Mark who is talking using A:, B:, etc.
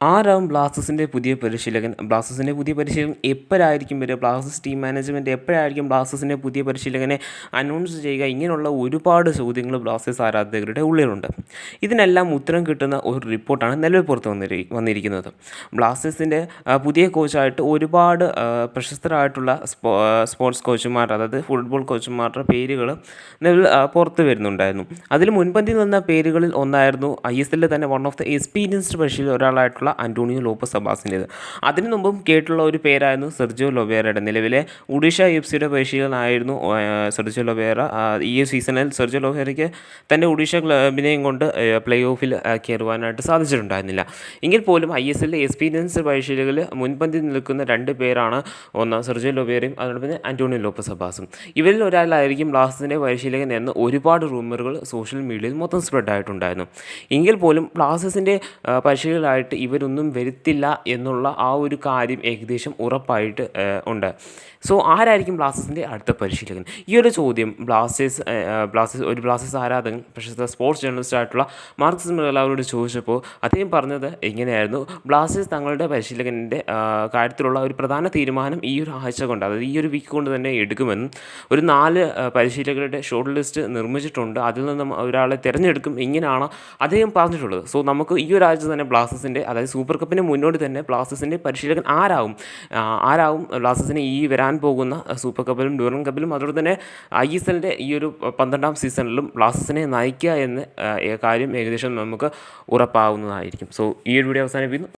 A: ആരാവും ബ്ലാസ്റ്റേഴ്സിൻ്റെ പുതിയ പരിശീലകൻ? ബ്ലാസ്റ്റേഴ്സിൻ്റെ പുതിയ പരിശീലകൻ എപ്പോഴായിരിക്കും വരിക? ബ്ലാസ്റ്റേഴ്സ് ടീം മാനേജ്മെൻറ്റ് എപ്പോഴായിരിക്കും ബ്ലാസ്റ്റേഴ്സിൻ്റെ പുതിയ പരിശീലകനെ അനൗൺസ് ചെയ്യുക? ഇങ്ങനെയുള്ള ഒരുപാട് ചോദ്യങ്ങൾ ബ്ലാസ്റ്റേഴ്സ് ആരാധകരുടെ ഉള്ളിലുണ്ട്. ഇതിനെല്ലാം ഉത്തരം കിട്ടുന്ന ഒരു റിപ്പോർട്ടാണ് നിലവിൽ പുറത്ത് വന്നിരിക്കുന്നത്. ബ്ലാസ്റ്റേഴ്സിൻ്റെ പുതിയ കോച്ചായിട്ട് ഒരുപാട് പ്രശസ്തരായിട്ടുള്ള സ്പോർട്സ് കോച്ചുമാർ, അതായത് ഫുട്ബോൾ കോച്ചുമാരുടെ പേരുകൾ നിലവിൽ പുറത്ത് വരുന്നുണ്ടായിരുന്നു. അതിൽ മുൻപന്തിയിൽ നിന്ന പേരുകളിൽ ഒന്നായിരുന്നു ISL തന്നെ വൺ ഓഫ് ദ എക്സ്പീരിയൻസ്ഡ് പരിശീലകർ ഒരാളായിട്ടുള്ള ആൻ്റോണിയോ ലോപ്പസ് അബ്ബാസിൻ്റേത്. അതിനു മുമ്പും കേട്ടുള്ള ഒരു പേരായിരുന്നു സെർജിയോ ലൊബേറയുടെ. നിലവിലെ ഒഡീഷ FC പരിശീലകനായിരുന്നു സെർജിയോ ലൊബേറ. ഈ സീസണിൽ സെർജിയോ ലൊബേറയ്ക്ക് തൻ്റെ ഒഡീഷ ക്ലബിനെയും കൊണ്ട് പ്ലേ ഓഫിൽ കയറുവാനായിട്ട് സാധിച്ചിട്ടുണ്ടായിരുന്നില്ല. എങ്കിൽ പോലും ISL എക്സ്പീരിയൻസ് പരിശീലകരിൽ മുൻപന്തിയിൽ നിൽക്കുന്ന രണ്ട് പേരാണ്, ഒന്ന് സെർജിയോ ലൊബേറയും അതോടൊപ്പം തന്നെ ആൻ്റോണിയോ ലോപ്പസ് അബ്ബാസും. ഇവരിൽ ഒരാളായിരിക്കും ബ്ലാസ്റ്റേഴ്സിൻ്റെ പരിശീലകൻ എന്ന് ഒരുപാട് റൂമറുകൾ സോഷ്യൽ മീഡിയയിൽ മൊത്തം സ്പ്രെഡ് ആയിട്ടുണ്ടായിരുന്നു. എങ്കിൽ പോലും ബ്ലാസ്റ്റേഴ്സിൻ്റെ പരിശീലകരായിട്ട് ഇവരൊന്നും വരുത്തില്ല എന്നുള്ള ആ ഒരു കാര്യം ഏകദേശം ഉറപ്പായിട്ട് ഉണ്ട്. സോ ആരായിരിക്കും ബ്ലാസ്റ്റേഴ്സിൻ്റെ അടുത്ത പരിശീലകൻ? ഈ ഒരു ചോദ്യം ബ്ലാസ്റ്റേഴ്സ് ആരാധകൻ, പ്രശസ്ത സ്പോർട്സ് ജേർണലിസ്റ്റ് ആയിട്ടുള്ള മാർക്കസ് മെറേലോയോട് ചോദിച്ചപ്പോൾ അദ്ദേഹം പറഞ്ഞത് എങ്ങനെയായിരുന്നു? ബ്ലാസ്റ്റേഴ്സ് തങ്ങളുടെ പരിശീലകൻ്റെ കാര്യത്തിലുള്ള ഒരു പ്രധാന തീരുമാനം ഈ ഒരു ആഴ്ച കൊണ്ട്, അതായത് ഈ ഒരു വീക്ക് കൊണ്ട് തന്നെ എടുക്കുമെന്നും ഒരു 4 പരിശീലകരുടെ ഷോർട്ട് ലിസ്റ്റ് നിർമ്മിച്ചിട്ടുണ്ട്, അതിൽ നിന്നും ഒരാളെ തിരഞ്ഞെടുക്കും, ഇങ്ങനെയാണ് അദ്ദേഹം പറഞ്ഞിട്ടുള്ളത്. സോ നമുക്ക് ഈ ഒരാഴ്ച തന്നെ ബ്ലാസ്റ്റേഴ്സിൻ്റെ, അതായത് സൂപ്പർ കപ്പിന് മുന്നോട്ട് തന്നെ ബ്ലാസ്റ്റേഴ്സിൻ്റെ പരിശീലകൻ ആരാവും ബ്ലാസ്റ്റേഴ്സിനെ ഈ വരാൻ പോകുന്ന സൂപ്പർ കപ്പിലും ഡ്യൂറൻ കപ്പിലും അതുപോലെ തന്നെ ISLൻ്റെ ഈ ഒരു 12ാം സീസണിലും ബ്ലാസ്റ്റേഴ്സിനെ നയിക്കുക എന്ന കാര്യം ഏകദേശം നമുക്ക് ഉറപ്പാവുന്നതായിരിക്കും. സോ ഈ ഒരു വീഡിയോ അവസാനിപ്പിക്കുന്നു.